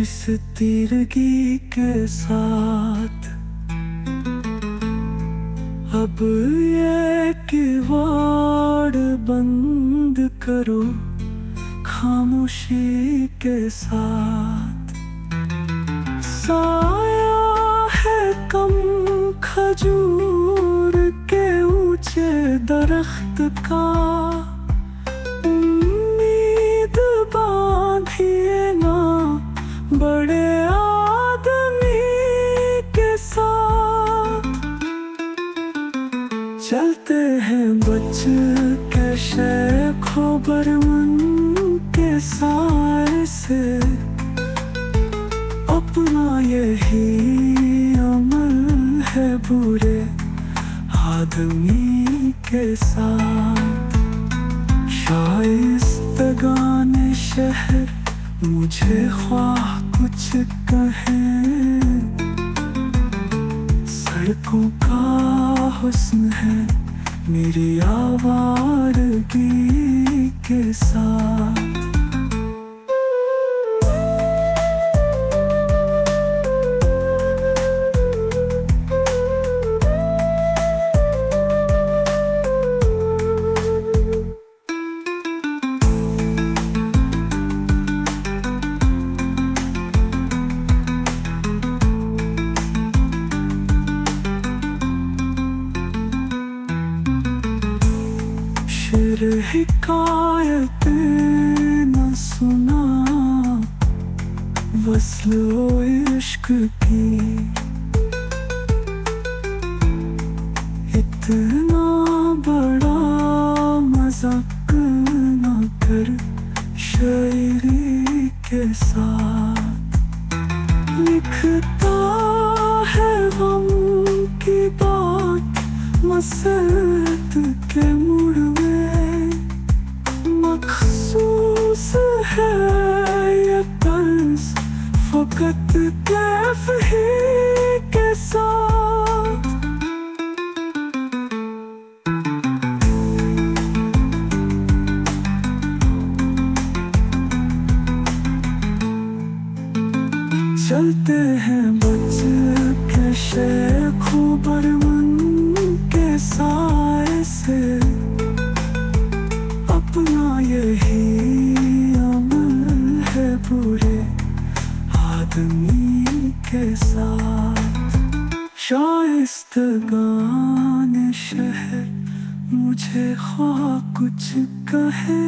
इस तीरगी के साथ अब ये किवाड़ बंद करो खामोशी के साथ। साया है कम खजूर के ऊंचे दरख्त का, उम्मीद बांधिए ना बड़े आदमी के साथ। चलते हैं बच के शेखो बरमन के साए से, अपना यही अमल है बुरे आदमी के साथ। शाइस्तगाने शहर मुझे ख्वाह कुछ कहे, सड़कों का हुस्न है मेरी आवारगी के साथ। शेर हिकायतें न सुना वस्लो इश्क की, इतना बड़ा मजाक न कर शायरी के साथ। लिखता है गम की बात मसरत के मुड़ में, मखसूस है ये तर्ज फकत कैफ ही के साथ। चलते हैं बच के शेखो बरमन के साए से, अपना यही अमल है बुरे आदमी के साथ। शाइस्तगाने शहर मुझे ख्वाह कुछ कहे,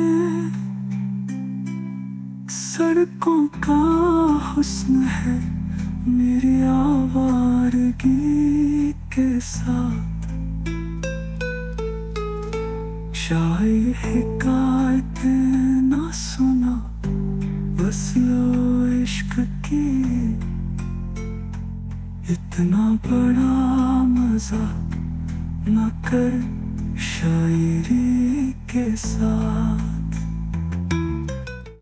सड़कों का हुस्न है मेरी आवारगी के साथ। शाही हिकायतें ना सुना वस्लो इश्क की, इतना बड़ा मजा न कर शायरी के साथ।